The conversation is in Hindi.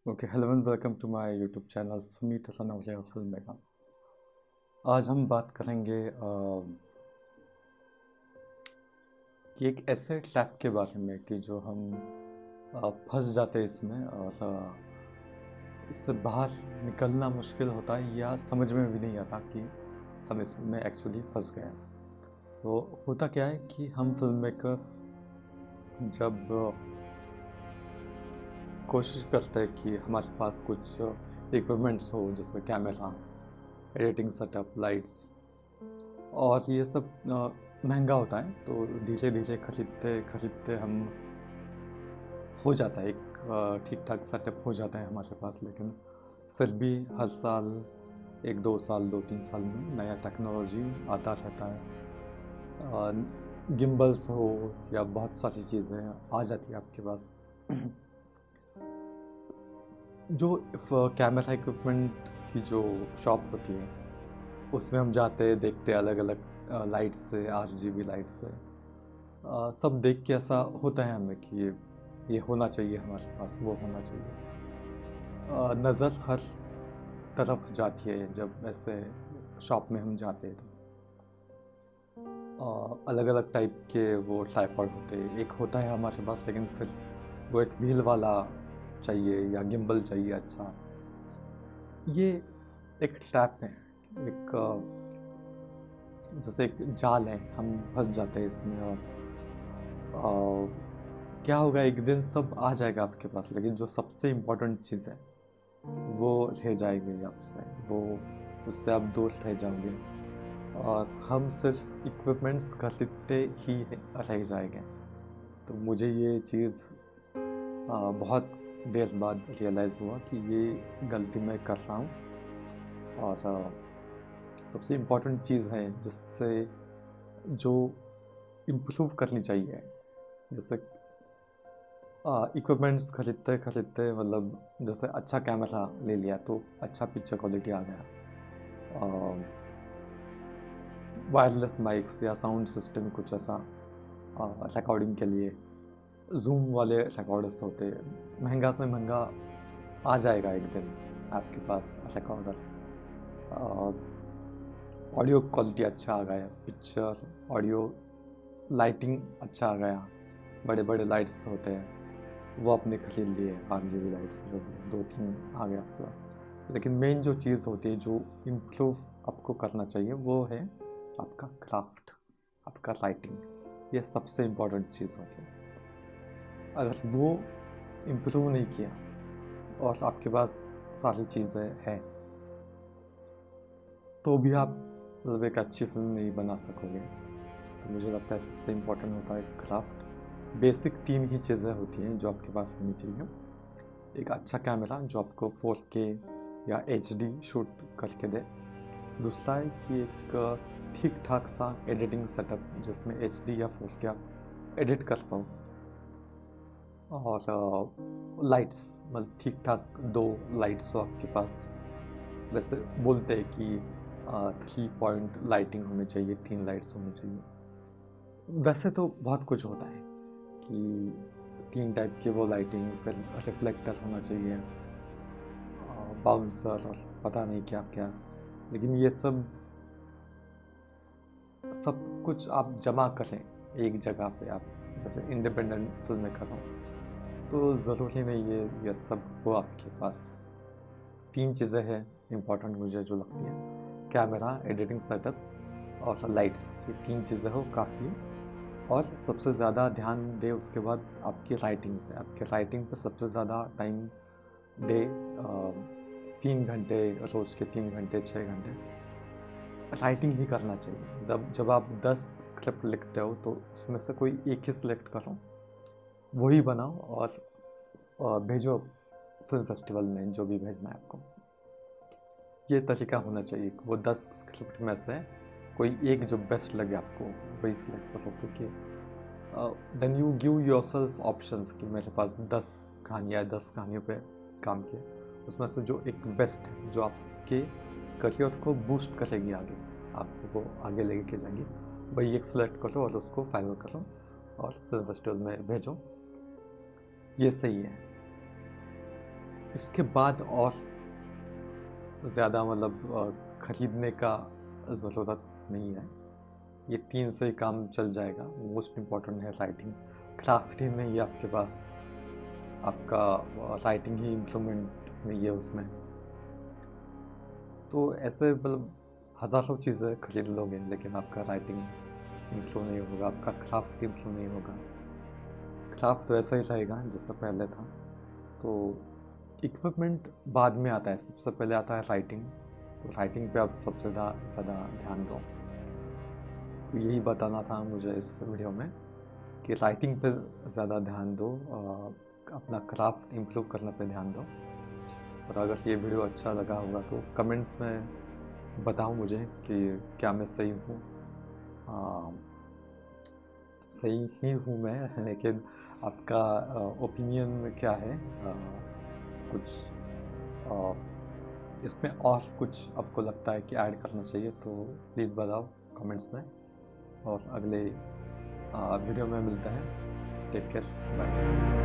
Okay, hello and welcome to my YouTube channel Sumit Hasnauliya film mega. आज हम बात करेंगे कि एक ऐसे ट्रैप के बारे में कि जो हम फंस जाते हैं इसमें और इससे बाहर निकलना मुश्किल होता है या समझ में भी नहीं आता कि हम इसमें एक्चुअली फंस गए हैं। तो होता क्या है कि हम फिल्म मेकर्स जब कोशिश करते हैं कि हमारे पास कुछ इक्विपमेंट्स हो, जैसे कैमरा, एडिटिंग सेटअप, लाइट्स, और ये सब महंगा होता है, तो धीरे धीरे खरीदते खरीदते हम हो जाता है एक ठीक ठाक सेटअप हो जाता है हमारे पास। लेकिन फिर भी हर साल, एक दो साल, दो तीन साल में नया टेक्नोलॉजी आता रहता है। गिम्बल्स हो या बहुत सारी चीज़ें आ जाती है आपके पास। जो कैमरा इक्विपमेंट की जो शॉप होती है, उसमें हम जाते हैं, देखते हैं अलग अलग लाइट्स से, RGB लाइट से, सब देख के ऐसा होता है हमें कि ये होना चाहिए हमारे पास, वो होना चाहिए। नज़र हर तरफ जाती है जब ऐसे शॉप में हम जाते हैं। तो अलग अलग टाइप के वो ट्राइपॉड होते हैं। एक होता है हमारे पास, लेकिन फिर वो एक व्हील वाला चाहिए या गिम्बल चाहिए। अच्छा, ये एक ट्रैप है, एक जैसे एक जाल है, हम फंस जाते हैं इसमें। और क्या होगा, एक दिन सब आ जाएगा आपके पास, लेकिन जो सबसे इम्पोर्टेंट चीज़ है वो रह जाएगी आपसे, वो उससे आप दूर रह जाओगे और हम सिर्फ इक्विपमेंट्स खरीदते ही रह जाएंगे। तो मुझे ये चीज़ बहुत देर बाद रियलाइज़ हुआ कि ये गलती मैं कर रहा हूँ। और सबसे इम्पोर्टेंट चीज़ है जिससे जो इम्प्रूव करनी चाहिए, जैसे इक्विपमेंट्स खरीदते खरीदते, मतलब जैसे अच्छा कैमरा ले लिया तो अच्छा पिक्चर क्वालिटी आ गया। वायरलेस माइक्स या साउंड सिस्टम कुछ ऐसा रिकॉर्डिंग के लिए, जूम वाले रिकॉर्डर्स होते हैं, महंगा से महंगा आ जाएगा एक दिन आपके पास रिकॉर्डर। ऑडियो क्वालिटी अच्छा आ गया, पिक्चर, ऑडियो, लाइटिंग अच्छा आ गया, बड़े बड़े लाइट्स होते हैं वो आपने खरीद लिए, RGB लाइट्स जो दो तीन आ गया आपके पास। लेकिन मेन जो चीज़ होती है, जो इम्प्रूव आपको करना चाहिए, वो है आपका क्राफ्ट, आपका राइटिंग। ये सबसे इम्पोर्टेंट चीज़ होती है। अगर वो इम्प्रूव नहीं किया और आपके पास सारी चीज़ें हैं, तो भी आप मतलब एक अच्छी फिल्म नहीं बना सकोगे। तो मुझे लगता है सबसे इम्पोर्टेंट होता है क्राफ्ट। बेसिक तीन ही चीज़ें होती हैं जो आपके पास होनी चाहिए। एक अच्छा कैमरा जो आपको 4K या HD शूट करके दे। दूसरा है कि एक ठीक ठाक सा एडिटिंग सेटअप जिसमें HD या 4K आप एडिट कर पाओ। और लाइट्स, मतलब ठीक ठाक दो लाइट्स हो आपके पास। वैसे बोलते हैं कि 3 पॉइंट लाइटिंग होनी चाहिए, 3 लाइट्स होनी चाहिए। वैसे तो बहुत कुछ होता है कि 3 टाइप के वो लाइटिंग, फिर रिफ्लेक्टर होना चाहिए, बाउंसर और पता नहीं क्या क्या। लेकिन ये सब सब कुछ आप जमा करें एक जगह पे, आप जैसे इंडिपेंडेंट फिल्म मेकर हो, तो ज़रूरी नहीं है ये सब वो आपके पास। 3 चीज़ें हैं इम्पोर्टेंट मुझे जो लगती है, कैमरा, एडिटिंग सेटअप और लाइट्स। ये 3 चीज़ें हो काफ़ी है। और सबसे ज़्यादा ध्यान दे उसके बाद आपकी राइटिंग पे, आपके राइटिंग पे सबसे ज़्यादा टाइम दे। 3 घंटे रोज़ के, 3 घंटे, 6 घंटे राइटिंग ही करना चाहिए। जब आप 10 स्क्रिप्ट लिखते हो तो उसमें से कोई एक ही सिलेक्ट करो, वही बनाओ और भेजो फिल्म फेस्टिवल में, जो भी भेजना है आपको। ये तरीका होना चाहिए कि वो 10 स्क्रिप्ट में से कोई एक जो बेस्ट लगे आपको वही सिलेक्ट करो। क्योंकि then you give yourself options कि मेरे पास 10 कहानियाँ, 10 कहानियों पे काम किया, उसमें से जो एक बेस्ट है, जो आपके करियर को बूस्ट करेगी, आगे आपको आगे लेके जाएगी, वही एक सिलेक्ट करो और उसको फाइनल करो और फिल्म फेस्टिवल में भेजो। ये सही है। इसके बाद और ज़्यादा मतलब ख़रीदने का ज़रूरत नहीं है, ये 3 से ही काम चल जाएगा। मोस्ट इम्पॉर्टेंट है राइटिंग, क्राफ्ट ही नहीं है आपके पास, आपका राइटिंग ही इम्प्रूवमेंट नहीं है उसमें, तो ऐसे मतलब हज़ारों चीज़ें खरीद लोगे लेकिन आपका राइटिंग इम्प्रूव नहीं होगा, आपका क्राफ्ट इम्प्रूव नहीं होगा। क्राफ्ट वैसा ही रहेगा जैसा पहले था। तो इक्विपमेंट बाद में आता है, सबसे पहले आता है राइटिंग। तो राइटिंग पे आप सबसे ज़्यादा ध्यान दो। तो यही बताना था मुझे इस वीडियो में कि राइटिंग पे ज़्यादा ध्यान दो, अपना क्राफ्ट इम्प्रूव करने पे ध्यान दो। और अगर ये वीडियो अच्छा लगा होगा तो कमेंट्स में बताओ मुझे कि क्या मैं सही हूँ। सही ही हूँ मैं, लेकिन आपका ओपिनियन क्या है? कुछ इसमें और कुछ आपको लगता है कि ऐड करना चाहिए तो प्लीज़ बताओ कमेंट्स में। और अगले वीडियो में मिलते हैं। Take care, bye.